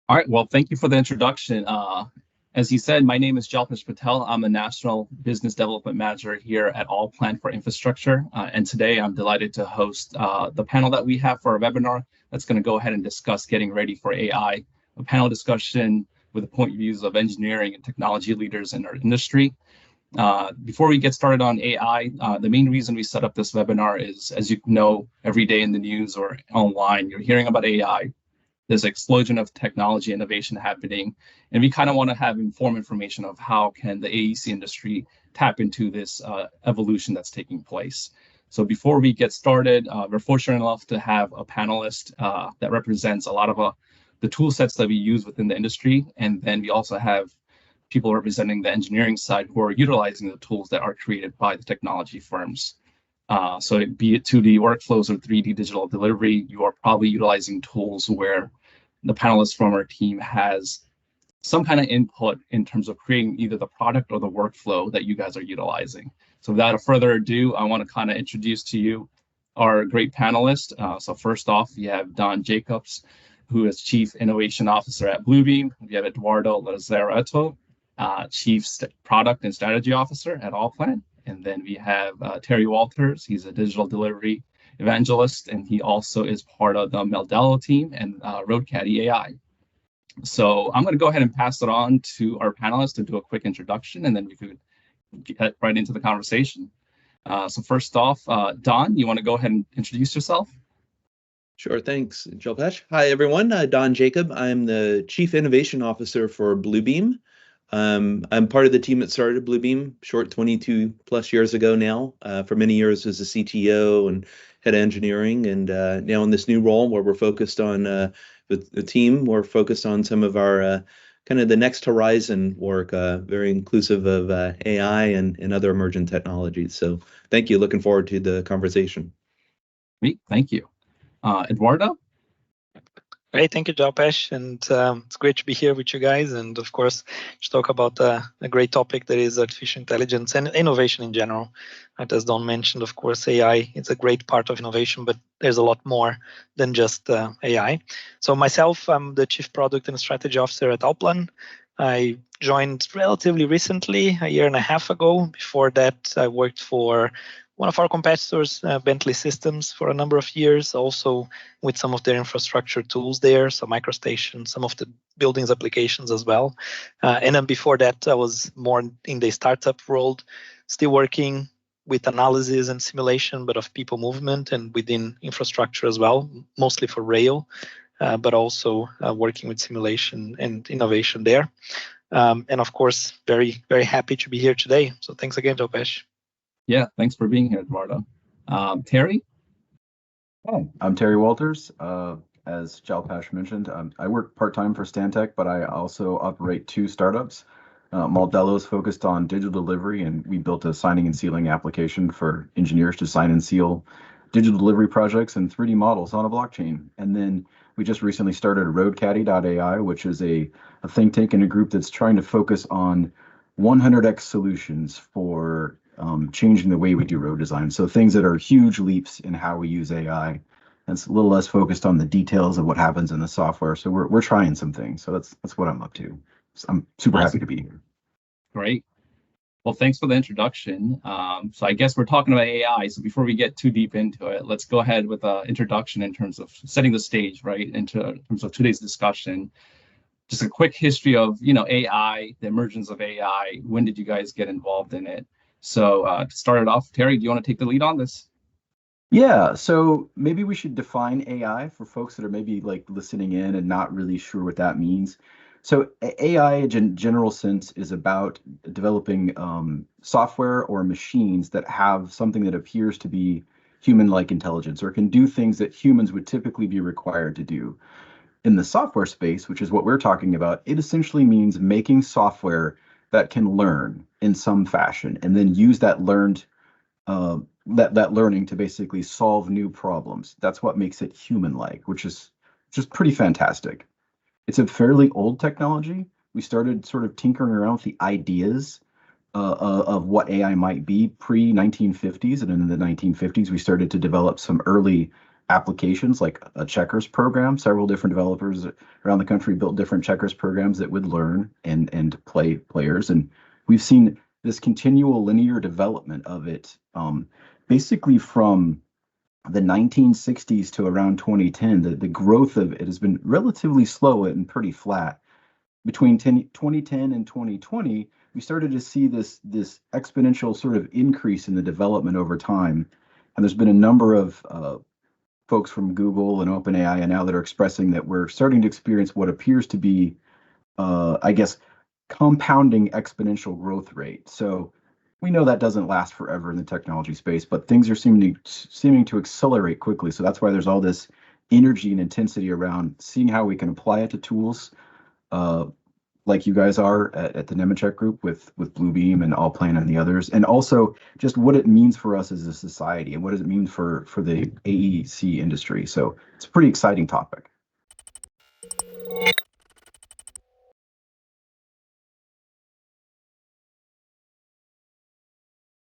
All right, well, thank you for the introduction. As you said, my name is Jalpesh Patel. I'm a National Business Development Manager here at ALLPLAN for Infrastructure. And today I'm delighted to host the panel that we have for our webinar that's going to go ahead and discuss getting ready for AI, a panel discussion with the point of views of engineering and technology leaders in our industry. Before we get started on AI, the main reason we set up this webinar is, as you know, every day in the news or online, you're hearing about AI. There's an explosion of technology innovation happening, and we kind of want to have informed information of how can the AEC industry tap into this evolution that's taking place. So before we get started, we're fortunate enough to have a panelist that represents a lot of the tool sets that we use within the industry, and then we also have people representing the engineering side who are utilizing the tools that are created by the technology firms. So be it 2D workflows or 3D digital delivery, you are probably utilizing tools where the panelist from our team has some kind of input in terms of creating either the product or the workflow that you guys are utilizing. So without further ado, I want to kind of introduce to you our great panelists. So first off, we have Don Jacobs, who is Chief Innovation Officer at Bluebeam. We have Eduardo Lazaretto, Chief Product and Strategy Officer at ALLPLAN. And then we have Terry Walters. He's a digital delivery evangelist, and he also is part of the Meldello team and RoadCaddy AI. So I'm going to go ahead and pass it on to our panelists to do a quick introduction, and then we could get right into the conversation. So first off, Don, you want to go ahead and introduce yourself? Sure, thanks, Jalpesh. Hi, everyone. Don Jacob. I'm the Chief Innovation Officer for Bluebeam. I'm part of the team that started Bluebeam, short 22 plus years ago now. For many years as a CTO and head of engineering, and now in this new role where we're focused on the team, we're focused on some of our kind of the next horizon work, very inclusive of AI and other emerging technologies. So thank you. Looking forward to the conversation. Great, thank you. Eduardo? Great, thank you, Jalpesh, and it's great to be here with you guys, and of course, to talk about a great topic that is artificial intelligence and innovation in general. Right, as Don mentioned, of course, AI is a great part of innovation, but there's a lot more than just AI. So myself, I'm the Chief Product and Strategy Officer at ALLPLAN. I joined relatively recently, a year and a half ago. Before that, I worked for one of our competitors, Bentley Systems, for a number of years, also with some of their infrastructure tools there, so MicroStation, some of the buildings applications as well. And then before that, I was more in the startup world, still working with analysis and simulation, but of people movement and within infrastructure as well, mostly for rail, but also working with simulation and innovation there. And of course, very, very happy to be here today. So thanks again, Jalpesh. Yeah, thanks for being here, Eduardo. Terry? Hi, I'm Terry Walters. As Jalpesh mentioned, I work part-time for Stantec, but I also operate two startups. Meldello is focused on digital delivery, and we built a signing and sealing application for engineers to sign and seal digital delivery projects and 3D models on a blockchain. And then we just recently started RoadCaddy.ai, which is a think tank and a group that's trying to focus on 100x solutions for changing the way we do road design. So things that are huge leaps in how we use AI. And it's a little less focused on the details of what happens in the software. So we're trying some things. So that's what I'm up to. So I'm super happy to be here. Great. Well, thanks for the introduction. So I guess we're talking about AI. So before we get too deep into it, let's go ahead with an introduction in terms of setting the stage, right, in terms of today's discussion. Just a quick history of, AI, the emergence of AI. When did you guys get involved in it? So to start it off, Terry, do you want to take the lead on this? Yeah, so maybe we should define AI for folks that are maybe like listening in and not really sure what that means. So AI in general sense is about developing software or machines that have something that appears to be human-like intelligence or can do things that humans would typically be required to do. In the software space, which is what we're talking about, it essentially means making software that can learn in some fashion and then use that learned that learning to basically solve new problems. That's what makes it human-like, which is just pretty fantastic. It's a fairly old technology. We started sort of tinkering around with the ideas of what AI might be pre-1950s, and in the 1950s we started to develop some early applications like a checkers program. Several different developers around the country built different checkers programs that would learn and play players. And we've seen this continual linear development of it, basically from the 1960s to around 2010. The growth of it has been relatively slow and pretty flat. Between 2010 and 2020, we started to see this exponential sort of increase in the development over time. And there's been a number of folks from Google and OpenAI and now that are expressing that we're starting to experience what appears to be, I guess, compounding exponential growth rate. So we know that doesn't last forever in the technology space, but things are seeming to accelerate quickly. So that's why there's all this energy and intensity around seeing how we can apply it to tools, like you guys are at the Nemetschek group with Bluebeam and ALLPLAN and the others, and also just what it means for us as a society and what does it mean for the AEC industry. So it's a pretty exciting topic.